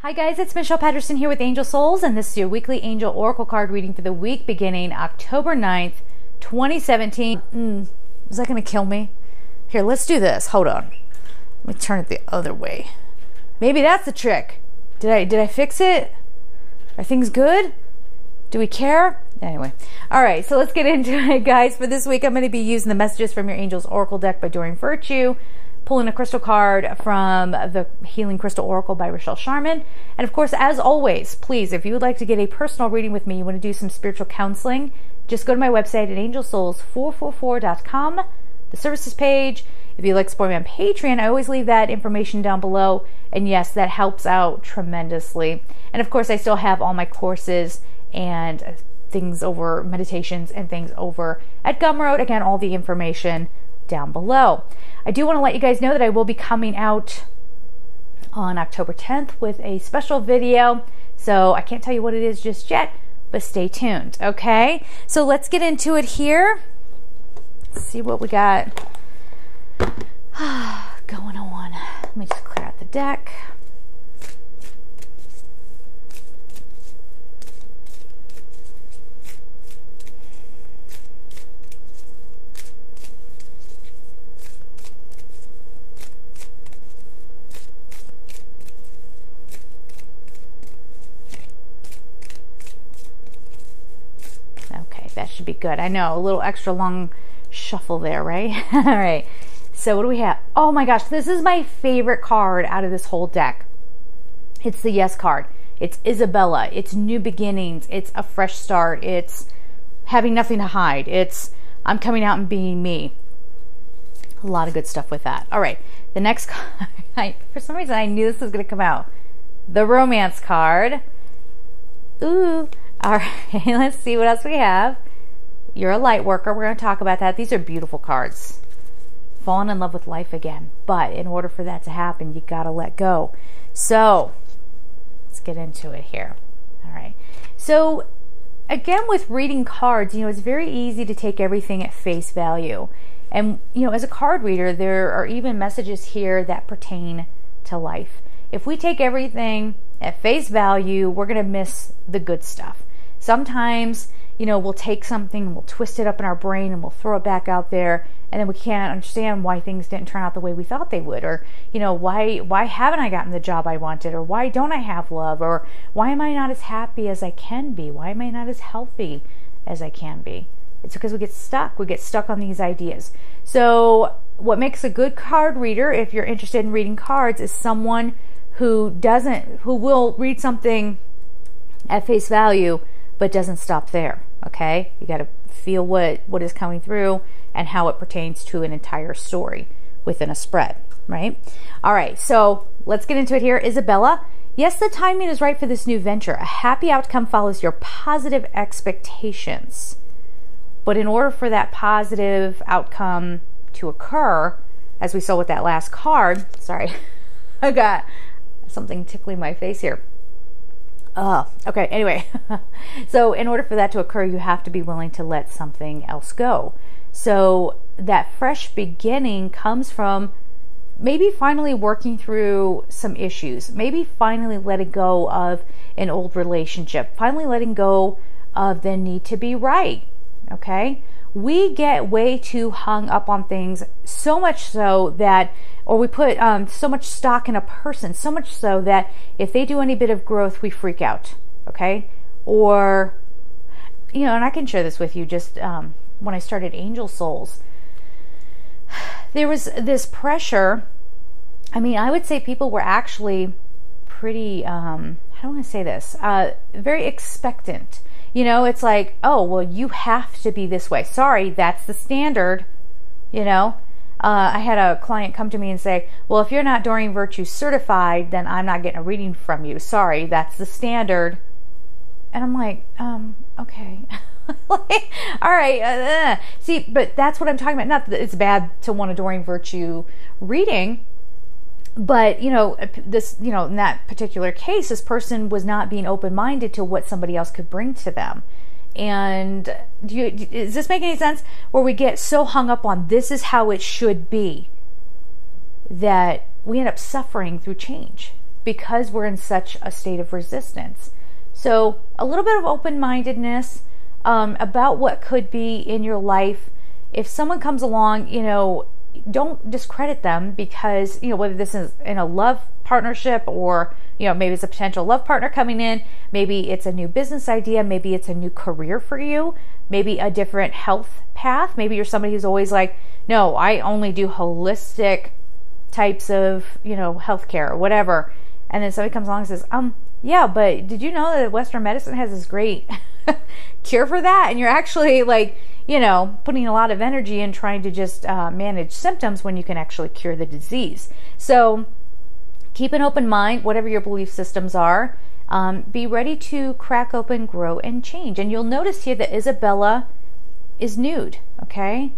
Hi guys, it's Michelle Patterson here with Angel Souls, and this is your weekly Angel Oracle card reading for the week beginning October 9th, 2017. Is that going to kill me? Here, let's do this. Hold on. Let me turn it the other way. Maybe that's the trick. Did I fix it? Are things good? Do we care? Anyway. All right, so let's get into it, guys. For this week, I'm going to be using the messages from your Angels Oracle deck by Doreen Virtue, pulling a crystal card from the Healing Crystal Oracle by Rochelle Sharman. And of course, as always, please, if you would like to get a personal reading with me, you want to do some spiritual counseling, just go to my website at angelsouls444.com, the services page. If you'd like to support me on Patreon, I always leave that information down below. And yes, that helps out tremendously. And of course, I still have all my courses and things over, meditations and things over at Gumroad. Again, all the information down below. I do want to let you guys know that I will be coming out on October 10th with a special video. So I can't tell you what it is just yet, but stay tuned, okay? So let's get into it here. Let's see what we got going on. Let me just clear out the deck. That should be good. I know, a little extra long shuffle there, right? All right. So what do we have? Oh my gosh, this is my favorite card out of this whole deck. It's the Yes card. It's Isabella. It's new beginnings. It's a fresh start. It's having nothing to hide. It's I'm coming out and being me. A lot of good stuff with that. All right. The next card, for some reason I knew this was going to come out. The Romance card. Ooh. All right, let's see what else we have. You're a light worker. We're going to talk about that. These are beautiful cards. Falling in love with life again. But in order for that to happen, you got to let go. So let's get into it here. All right. So again, with reading cards, it's very easy to take everything at face value. And, as a card reader, there are even messages here that pertain to life. If we take everything at face value, we're going to miss the good stuff. Sometimes, we'll take something, we'll twist it up in our brain and we'll throw it back out there, and then we can't understand why things didn't turn out the way we thought they would, or, why haven't I gotten the job I wanted, or why don't I have love, or why am I not as happy as I can be? Why am I not as healthy as I can be? It's because we get stuck. We get stuck on these ideas. So what makes a good card reader, if you're interested in reading cards, is someone who will read something at face value, but doesn't stop there, okay? You got to feel what is coming through and how it pertains to an entire story within a spread, right? All right, so let's get into it here. Isabella, yes, the timing is right for this new venture. A happy outcome follows your positive expectations. But in order for that positive outcome to occur, as we saw with that last card, sorry, I got something tickling my face here. Okay, anyway. So in order for that to occur, you have to be willing to let something else go. So that fresh beginning comes from maybe finally working through some issues, maybe finally letting go of an old relationship, finally letting go of the need to be right, okay? We get way too hung up on things, so much so that, or we put so much stock in a person, so much so that if they do any bit of growth, we freak out, okay? Or, and I can share this with you, just when I started Angel Souls, there was this pressure. I mean, I would say people were actually pretty, how do I want to say this, very expectant. It's like, oh, well, you have to be this way. Sorry, that's the standard, I had a client come to me and say, well, if you're not Doreen Virtue certified, then I'm not getting a reading from you. Sorry, that's the standard. And I'm like, okay. All right. See, but that's what I'm talking about. Not that it's bad to want a Doreen Virtue reading, but, this, in that particular case, this person was not being open-minded to what somebody else could bring to them. And does this make any sense? Where we get so hung up on this is how it should be that we end up suffering through change. because we're in such a state of resistance. So a little bit of open-mindedness about what could be in your life. If someone comes along, you know, don't discredit them because, you know, whether this is in a love partnership or, you know, maybe it's a potential love partner coming in, maybe it's a new business idea, maybe it's a new career for you, maybe a different health path. Maybe you're somebody who's always like, no, I only do holistic types of, you know, healthcare or whatever. And then somebody comes along and says, yeah, but did you know that Western medicine has this great cure for that? And you're actually like, you know, putting a lot of energy in trying to just manage symptoms when you can actually cure the disease. So keep an open mind, whatever your belief systems are. Be ready to crack open, grow, and change. And you'll notice here that Isabella is nude, okay?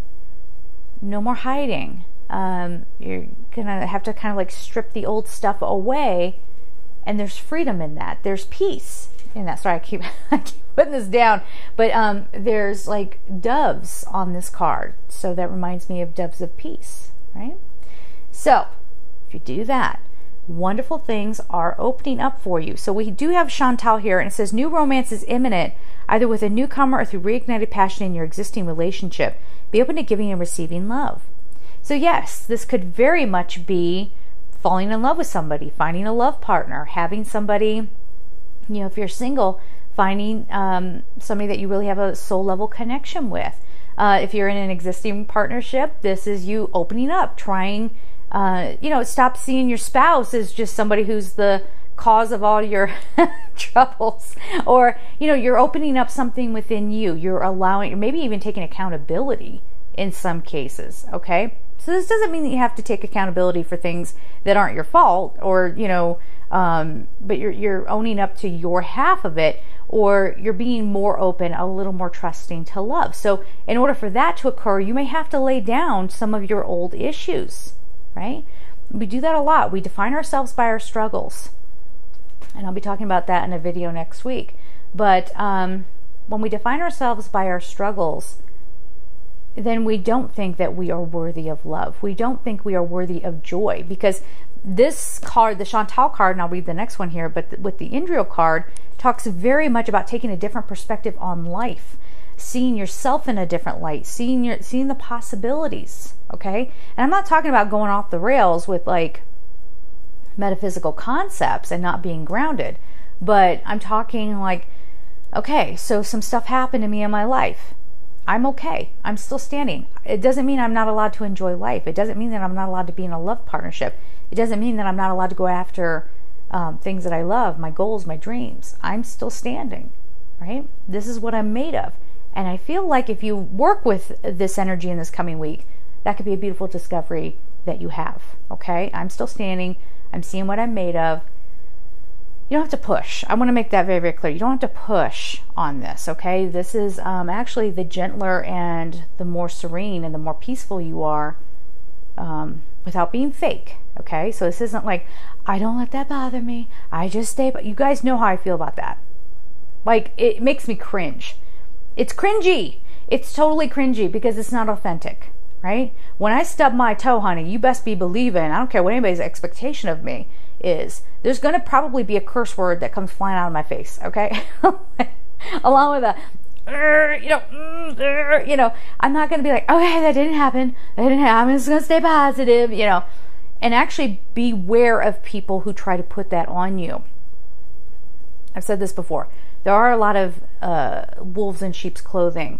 No more hiding. You're gonna have to kind of like strip the old stuff away, and there's freedom in that. There's peace in that. Sorry, I keep putting this down, but there's like doves on this card, so that reminds me of doves of peace, right? So if you do that, wonderful things are opening up for you. So we do have Chantal here, and it says new romance is imminent, either with a newcomer or through reignited passion in your existing relationship. Be open to giving and receiving love. So yes, this could very much be falling in love with somebody, finding a love partner, having somebody, you know, if you're single, finding somebody that you really have a soul level connection with. If you're in an existing partnership, this is you opening up, trying, you know, stop seeing your spouse as just somebody who's the cause of all your troubles, or, you know, you're opening up something within you. You're allowing, or maybe even taking accountability in some cases, okay? So this doesn't mean that you have to take accountability for things that aren't your fault, or, you know, but you're owning up to your half of it, or you're being more open, a little more trusting to love. So in order for that to occur, you may have to lay down some of your old issues, right? We do that a lot. We define ourselves by our struggles. And I'll be talking about that in a video next week. But when we define ourselves by our struggles, then we don't think that we are worthy of love. We don't think we are worthy of joy, because this card, the Chantal card, and I'll read the next one here, but with the Indriya card, talks very much about taking a different perspective on life, seeing yourself in a different light, seeing the possibilities, okay? And I'm not talking about going off the rails with like metaphysical concepts and not being grounded, but I'm talking like, okay, so some stuff happened to me in my life. I'm okay. I'm still standing. It doesn't mean I'm not allowed to enjoy life. It doesn't mean that I'm not allowed to be in a love partnership. It doesn't mean that I'm not allowed to go after things that I love, my goals, my dreams. I'm still standing, right? This is what I'm made of. And I feel like if you work with this energy in this coming week, that could be a beautiful discovery that you have, okay? I'm still standing. I'm seeing what I'm made of. You don't have to push. I want to make that very, very clear. You don't have to push on this, okay? This is actually the gentler and the more serene and the more peaceful you are without being fake, okay? So this isn't like, I don't let that bother me. I just stay. But you guys know how I feel about that. Like, it makes me cringe. It's cringy. It's totally cringy because it's not authentic, right? When I stub my toe, honey, you best be believing, I don't care what anybody's expectation of me is, there's going to probably be a curse word that comes flying out of my face, okay? Along with a, you know, I'm not going to be like, okay, that didn't happen. I'm just going to stay positive, you know, and actually beware of people who try to put that on you. I've said this before. There are a lot of wolves in sheep's clothing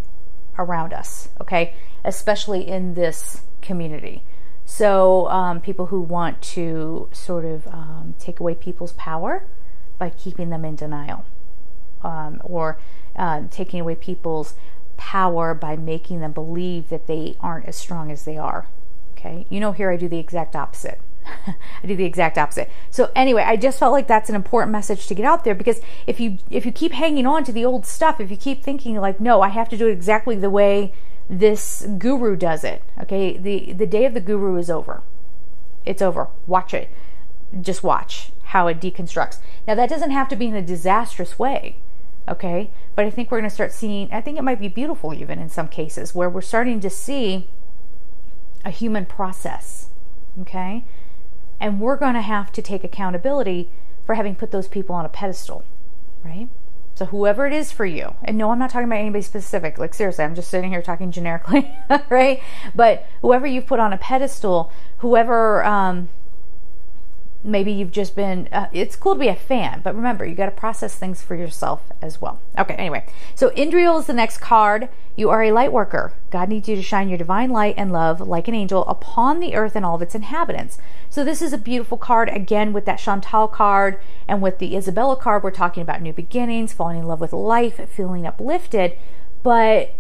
around us, okay? Especially in this community. So people who want to sort of take away people's power by keeping them in denial, or taking away people's power by making them believe that they aren't as strong as they are. Okay, you know, here I do the exact opposite. I do the exact opposite. So anyway, I just felt like that's an important message to get out there, because if you keep hanging on to the old stuff, if you keep thinking like, no, I have to do it exactly the way this guru does it, okay, the day of the guru is over. It's over. Watch it. Just watch how it deconstructs. Now, that doesn't have to be in a disastrous way, okay, but I think we're going to start seeing, I think it might be beautiful even in some cases, where we're starting to see a human process, okay? And we're going to have to take accountability for having put those people on a pedestal, right? So whoever it is for you, and no, I'm not talking about anybody specific. Like seriously, I'm just sitting here talking generically, right? But whoever you've put on a pedestal, whoever, maybe you've just been, it's cool to be a fan, but remember, you got to process things for yourself as well. Okay, anyway, so Indriya is the next card. You are a light worker. God needs you to shine your divine light and love like an angel upon the earth and all of its inhabitants. So this is a beautiful card. Again, with that Chantal card and with the Isabella card, we're talking about new beginnings, falling in love with life, feeling uplifted. But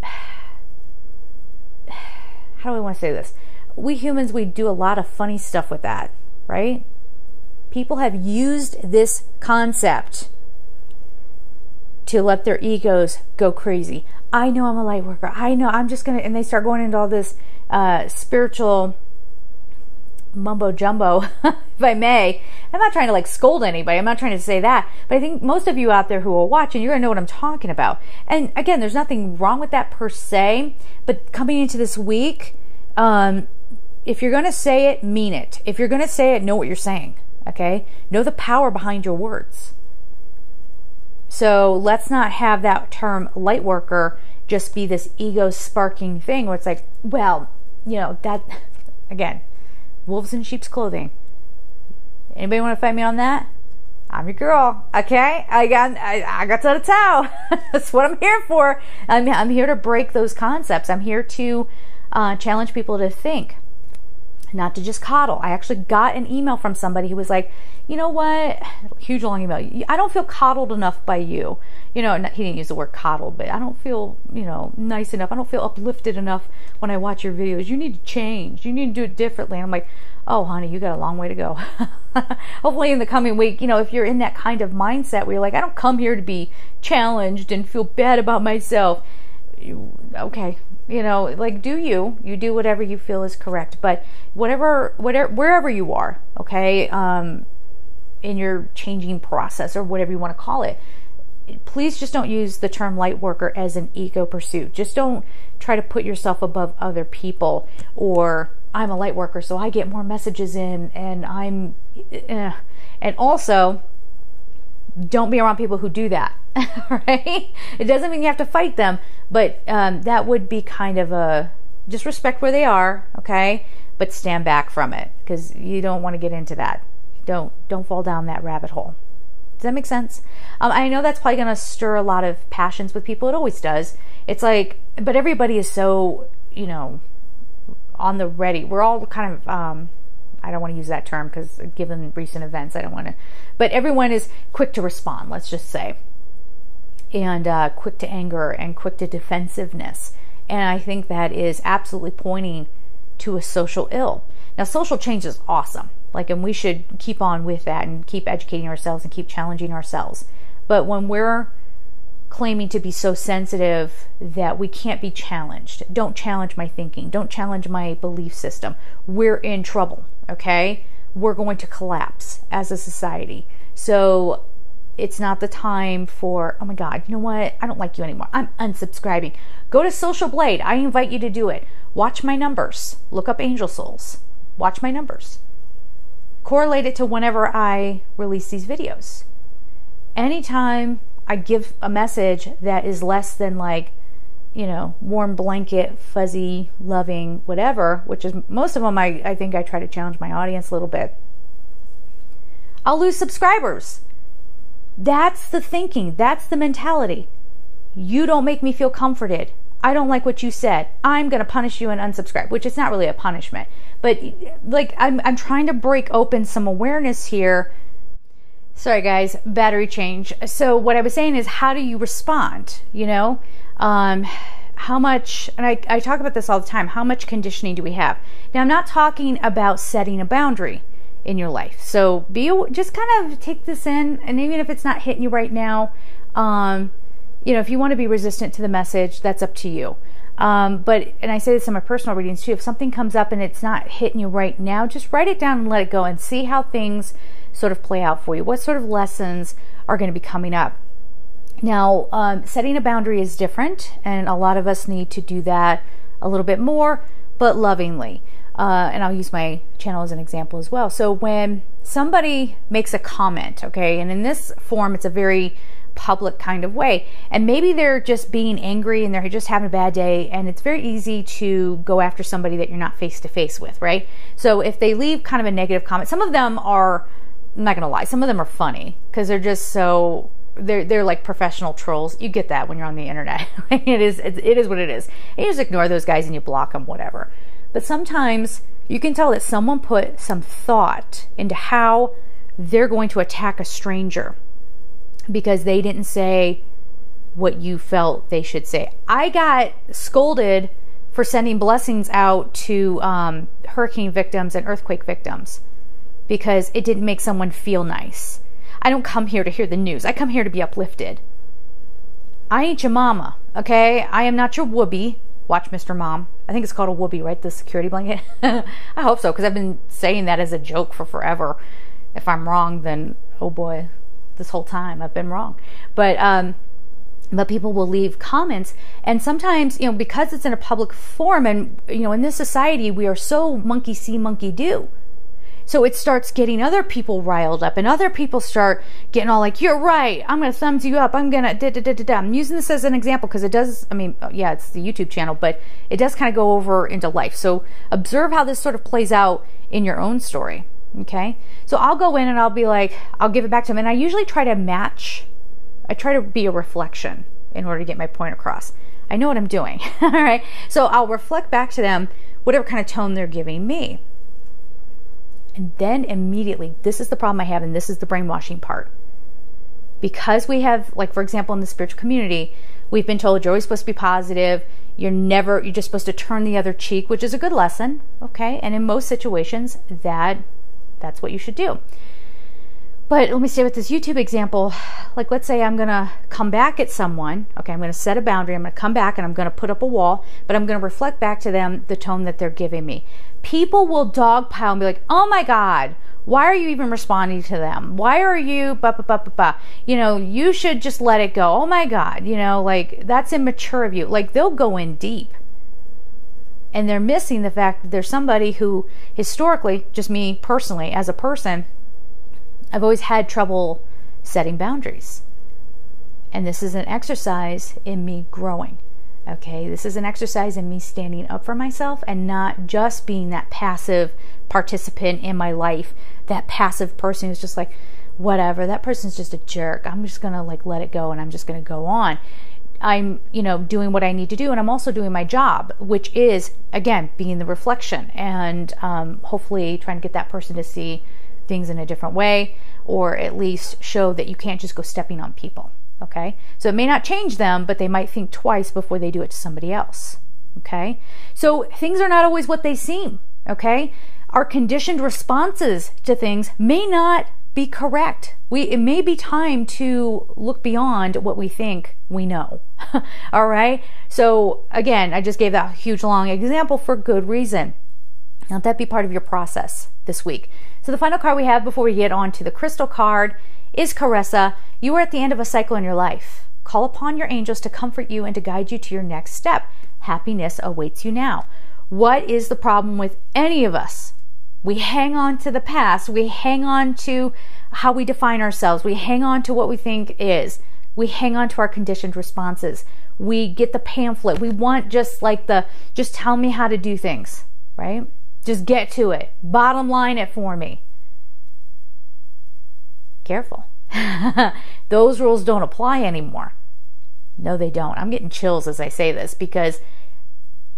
how do I want to say this? We humans, we do a lot of funny stuff with that, right? People have used this concept to let their egos go crazy. I know I'm a light worker. I know I'm just going to, and they start going into all this spiritual mumbo jumbo, if I may. I'm not trying to like scold anybody. I'm not trying to say that. But I think most of you out there who are watching, you're going to know what I'm talking about. And again, there's nothing wrong with that per se. But coming into this week, if you're going to say it, mean it. If you're going to say it, know what you're saying. Okay? Know the power behind your words. So let's not have that term light worker just be this ego sparking thing where it's like, well, you know, that, again, wolves in sheep's clothing. Anybody want to fight me on that? I'm your girl. Okay? I got to tell. That's what I'm here for. I'm here to break those concepts. I'm here to challenge people to think. Not to just coddle. I actually got an email from somebody who was like, you know what? Huge long email. I don't feel coddled enough by you. You know, he didn't use the word coddled, but I don't feel, you know, nice enough. I don't feel uplifted enough when I watch your videos. You need to change. You need to do it differently. And I'm like, oh, honey, you got a long way to go. Hopefully in the coming week, you know, if you're in that kind of mindset where you're like, I don't come here to be challenged and feel bad about myself. Okay. You know, like, you do whatever you feel is correct, but wherever you are, okay, in your changing process or whatever you want to call it, please just don't use the term light worker as an ego pursuit. Just don't try to put yourself above other people, or I'm a light worker, so I get more messages in, and and also, don't be around people who do that, right? It doesn't mean you have to fight them, but that would be kind of a, just respect where they are, okay? But stand back from it, because you don't want to get into that. Don't fall down that rabbit hole. Does that make sense? I know that's probably going to stir a lot of passions with people. It always does. It's like, but everybody is so, you know, on the ready. We're all kind of, I don't want to use that term because given recent events, I don't want to, but everyone is quick to respond, let's just say, and quick to anger and quick to defensiveness. And I think that is absolutely pointing to a social ill. Now, social change is awesome. Like, and we should keep on with that and keep educating ourselves and keep challenging ourselves. But when we're claiming to be so sensitive that we can't be challenged, don't challenge my thinking, don't challenge my belief system, we're in trouble, okay? We're going to collapse as a society. So it's not the time for, oh my God, you know what? I don't like you anymore. I'm unsubscribing. Go to Social Blade. I invite you to do it. Watch my numbers. Look up Angel Souls. Watch my numbers. Correlate it to whenever I release these videos. Anytime I give a message that is less than, like, you know, warm blanket, fuzzy, loving, whatever, which is most of them, I think I try to challenge my audience a little bit, I'll lose subscribers. That's the thinking. That's the mentality. You don't make me feel comforted. I don't like what you said. I'm going to punish you and unsubscribe, which is not really a punishment. But, like, I'm trying to break open some awareness here. Sorry, guys, battery change. So what I was saying is, how do you respond? You know, how much, and I talk about this all the time, how much conditioning do we have? Now, I'm not talking about setting a boundary in your life. So just kind of take this in, and even if it's not hitting you right now, you know, if you want to be resistant to the message, that's up to you. But, and I say this in my personal readings too, if something comes up and it's not hitting you right now, just write it down and let it go and see how things sort of play out for you. What sort of lessons are going to be coming up? Now, setting a boundary is different, and a lot of us need to do that a little bit more, but lovingly. and I'll use my channel as an example as well. So when somebody makes a comment, okay, and in this form, it's a very public kind of way, and maybe they're just being angry and they're just having a bad day, and it's very easy to go after somebody that you're not face to face with, right? So if they leave kind of a negative comment, some of them are, I'm not gonna lie, some of them are funny because they're just so they're like professional trolls. You get that when you're on the internet. it is what it is. And you just ignore those guys and you block them, whatever. But sometimes you can tell that someone put some thought into how they're going to attack a stranger because they didn't say what you felt they should say. I got scolded for sending blessings out to hurricane victims and earthquake victims because it didn't make someone feel nice. I don't come here to hear the news. I come here to be uplifted. I ain't your mama, okay? I am not your whoopee. Watch Mr. Mom. I think it's called a whoopee, right? The security blanket. I hope so, because I've been saying that as a joke for forever. If I'm wrong, then, oh boy, this whole time I've been wrong. But people will leave comments, and sometimes, you know, because it's in a public forum, and, you know, in this society, we are so monkey see, monkey do. So it starts getting other people riled up, and other people start getting all like, you're right, I'm going to thumbs you up, I'm going to da-da-da-da-da. I'm using this as an example because it does, I mean, yeah, it's the YouTube channel, but it does kind of go over into life. So observe how this sort of plays out in your own story, okay? So I'll go in and I'll be like, I'll give it back to them, and I usually try to match, I try to be a reflection in order to get my point across. I know what I'm doing, all right? So I'll reflect back to them whatever kind of tone they're giving me. And then immediately, this is the problem I have, and this is the brainwashing part. Because we have, like, for example, in the spiritual community, we've been told you're always supposed to be positive, you're just supposed to turn the other cheek, which is a good lesson, okay? And in most situations, that's what you should do. But let me stay with this YouTube example. Like, let's say I'm going to come back at someone, okay? I'm going to set a boundary, I'm going to come back and I'm going to put up a wall, but I'm going to reflect back to them the tone that they're giving me. People will dogpile and be like, oh my God, why are you even responding to them? Why are you, you know, you should just let it go. Oh my God, you know, like, that's immature of you. Like, they'll go in deep. And they're missing the fact that there's somebody who, historically, just me personally, as a person, I've always had trouble setting boundaries. And this is an exercise in me growing. Okay, this is an exercise in me standing up for myself and not just being that passive participant in my life, that passive person who's just like, whatever, that person's just a jerk. I'm just going to like let it go and I'm just going to go on. I'm, you know, doing what I need to do, and I'm also doing my job, which is, again, being the reflection and hopefully trying to get that person to see things in a different way, or at least show that you can't just go stepping on people. Okay, so it may not change them, but they might think twice before they do it to somebody else. Okay, so things are not always what they seem. Okay, our conditioned responses to things may not be correct. It may be time to look beyond what we think we know. All right, so again, I just gave that huge long example for good reason. Let that be part of your process this week. So the final card we have before we get on to the crystal card is Caressa. You are at the end of a cycle in your life. Call upon your angels to comfort you and to guide you to your next step. Happiness awaits you now. What is the problem with any of us? We hang on to the past. We hang on to how we define ourselves. We hang on to what we think is. We hang on to our conditioned responses. We get the pamphlet. We want just tell me how to do things, right? Just get to it. Bottom line it for me. Careful. Those rules don't apply anymore. No, they don't. I'm getting chills as I say this because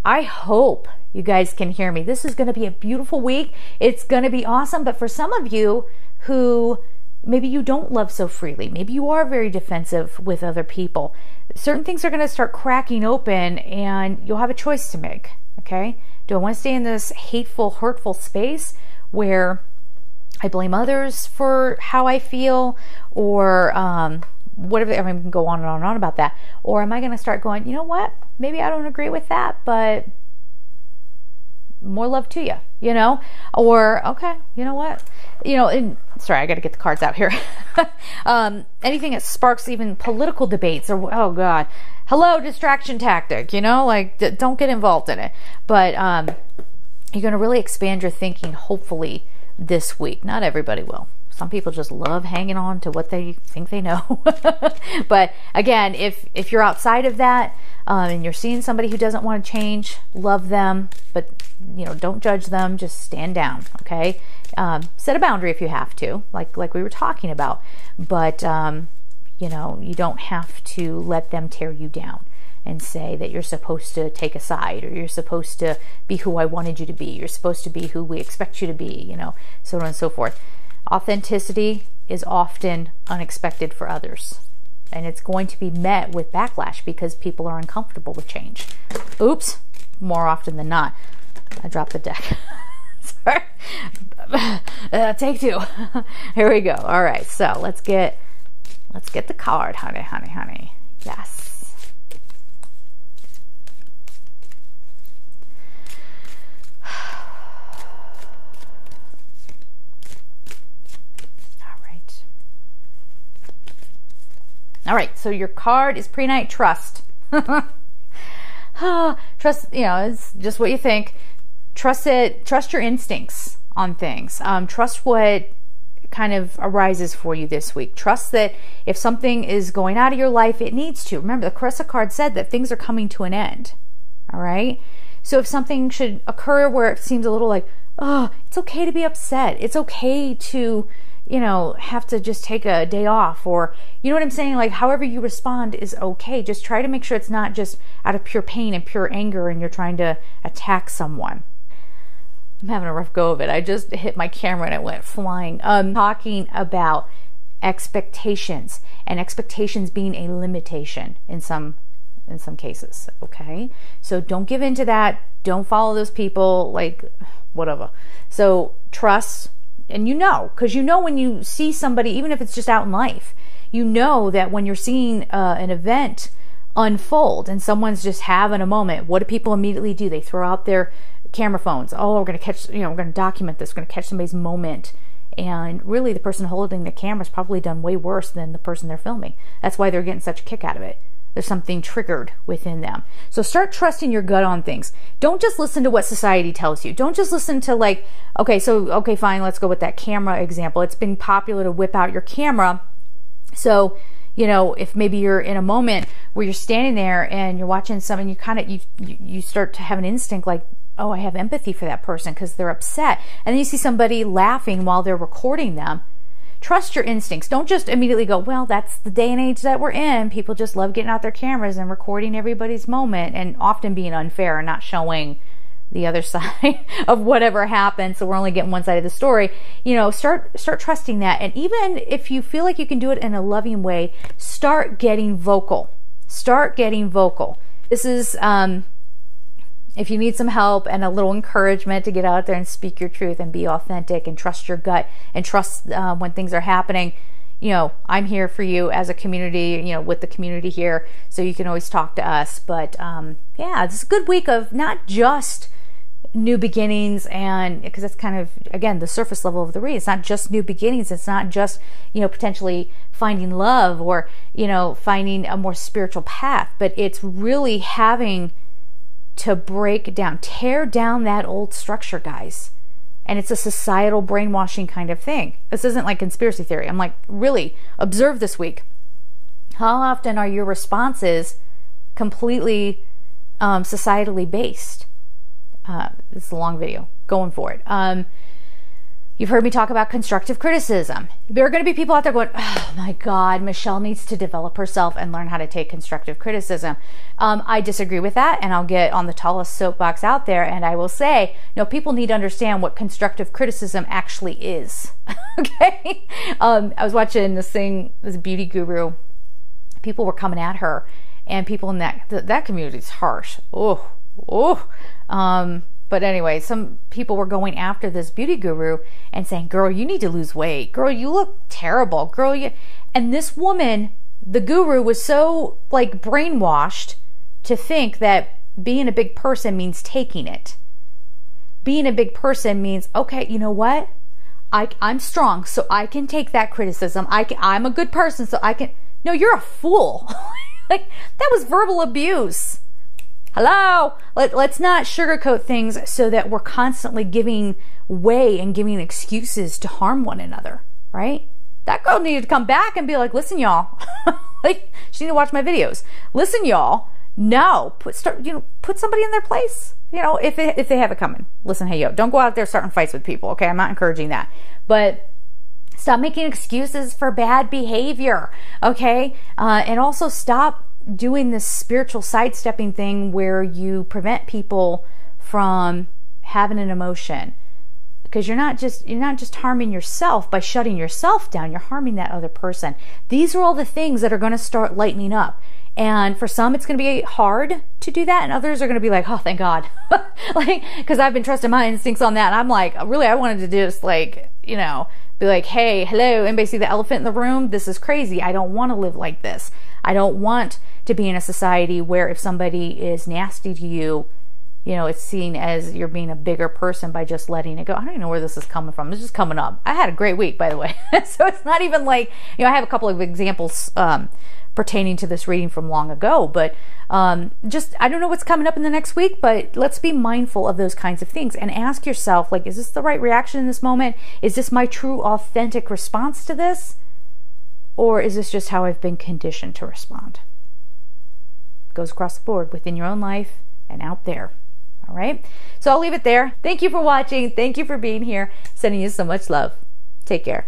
I hope you guys can hear me. This is going to be a beautiful week. It's going to be awesome. But for some of you who maybe you don't love so freely, maybe you are very defensive with other people, certain things are going to start cracking open and you'll have a choice to make. Okay? Do I want to stay in this hateful, hurtful space where I blame others for how I feel, or whatever? I mean, we can go on and on and on about that. Or am I going to start going, you know what? Maybe I don't agree with that, but more love to you, you know? Or, okay, you know what? You know, and sorry, I got to get the cards out here. Anything that sparks even political debates, or, oh God, hello, distraction tactic, you know? Like, don't get involved in it. But you're going to really expand your thinking, hopefully, this week. Not everybody will. Some people just love hanging on to what they think they know. But again, if you're outside of that, and you're seeing somebody who doesn't want to change, love them, but don't judge them. Just stand down, okay? Set a boundary if you have to, like we were talking about. But you don't have to let them tear you down and say that you're supposed to take a side, or you're supposed to be who I wanted you to be. You're supposed to be who we expect you to be, so on and so forth. Authenticity is often unexpected for others, and it's going to be met with backlash because people are uncomfortable with change. Oops, more often than not. I dropped the deck. Sorry. Take two. Here we go. All right, so let's get the card, honey. Yes. All right, so your card is Prehnite Trust. Trust, it's just what you think. Trust it. Trust your instincts on things. Trust what kind of arises for you this week. Trust that if something is going out of your life, it needs to. Remember, the Caressa card said that things are coming to an end. All right? So if something should occur where it seems a little like, oh, it's okay to be upset. It's okay to have to just take a day off, or, you know what I'm saying? Like, however you respond is okay. Just try to make sure it's not just out of pure pain and pure anger and you're trying to attack someone. I'm having a rough go of it. I just hit my camera and it went flying. Talking about expectations, and expectations being a limitation in some cases, okay? So don't give in to that. Don't follow those people, like, whatever. So trust. And because when you see somebody, even if it's just out in life, that when you're seeing an event unfold and someone's just having a moment, what do people immediately do? They throw out their camera phones. Oh, we're going to catch, we're going to document this. We're going to catch somebody's moment. And really, the person holding the camera's probably done way worse than the person they're filming. That's why they're getting such a kick out of it. There's something triggered within them. So start trusting your gut on things. Don't just listen to what society tells you. Don't just listen to okay, fine, let's go with that camera example. It's been popular to whip out your camera. So, if maybe you're in a moment where you're standing there and you're watching something, you start to have an instinct like, oh, I have empathy for that person because they're upset. And then you see somebody laughing while they're recording them. Trust your instincts. Don't just immediately go, well, that's the day and age that we're in. People just love getting out their cameras and recording everybody's moment, and often being unfair and not showing the other side of whatever happened. So we're only getting one side of the story. Start trusting that. And even if you feel like you can do it in a loving way, start getting vocal. Start getting vocal. This is, if you need some help and a little encouragement to get out there and speak your truth and be authentic and trust your gut and trust when things are happening, I'm here for you as a community, with the community here, so you can always talk to us. But yeah, it's a good week of not just new beginnings, and because that's kind of, again, the surface level of the read. It's not just new beginnings. It's not just, potentially finding love or, finding a more spiritual path, but it's really having to tear down that old structure, guys. And it's a societal brainwashing kind of thing. This isn't like conspiracy theory. I'm like, really, observe this week. How often are your responses completely societally based? This is a long video. Going for it. You've heard me talk about constructive criticism. There are going to be people out there going, oh my God, Michelle needs to develop herself and learn how to take constructive criticism. I disagree with that, and I'll get on the tallest soapbox out there, and I will say, no, people need to understand what constructive criticism actually is. Okay? I was watching this beauty guru. People were coming at her, and people in that community is harsh. But anyway, some people were going after this beauty guru and saying, girl, you need to lose weight. Girl, you look terrible. Girl, you... And this woman, the guru, was so brainwashed to think that being a big person means taking it. Being a big person means, okay, you know what? I'm strong, so I can take that criticism. I'm a good person, so I can... No, you're a fool. That was verbal abuse. Hello? Let's not sugarcoat things so that we're constantly giving way and giving excuses to harm one another, right? That girl needed to come back and be like, listen, y'all. Like, she needed to watch my videos. Listen, y'all. No. Put somebody in their place. You know, if they have it coming. Listen, hey, yo, don't go out there starting fights with people, okay? I'm not encouraging that. But stop making excuses for bad behavior, okay? And also stop doing this spiritual sidestepping thing where you prevent people from having an emotion. Because you're not just harming yourself by shutting yourself down, you're harming that other person. These are all the things that are going to start lightening up. And for some, it's going to be hard to do that. And others are going to be like, oh, thank God. Like, because I've been trusting my instincts on that. And I'm like, really, I wanted to just like, you know, be like, hey, hello, anybody see the elephant in the room? This is crazy. I don't want to live like this. I don't want to be in a society where if somebody is nasty to you, you know, it's seen as you're being a bigger person by just letting it go. I don't even know where this is coming from. It's just coming up. I had a great week, by the way. So it's not even like, you know, I have a couple of examples pertaining to this reading from long ago, but just, I don't know what's coming up in the next week, but let's be mindful of those kinds of things and ask yourself, like, is this the right reaction in this moment? Is this my true, authentic response to this? Or is this just how I've been conditioned to respond? It goes across the board within your own life and out there. All right. So I'll leave it there. Thank you for watching. Thank you for being here. Sending you so much love. Take care.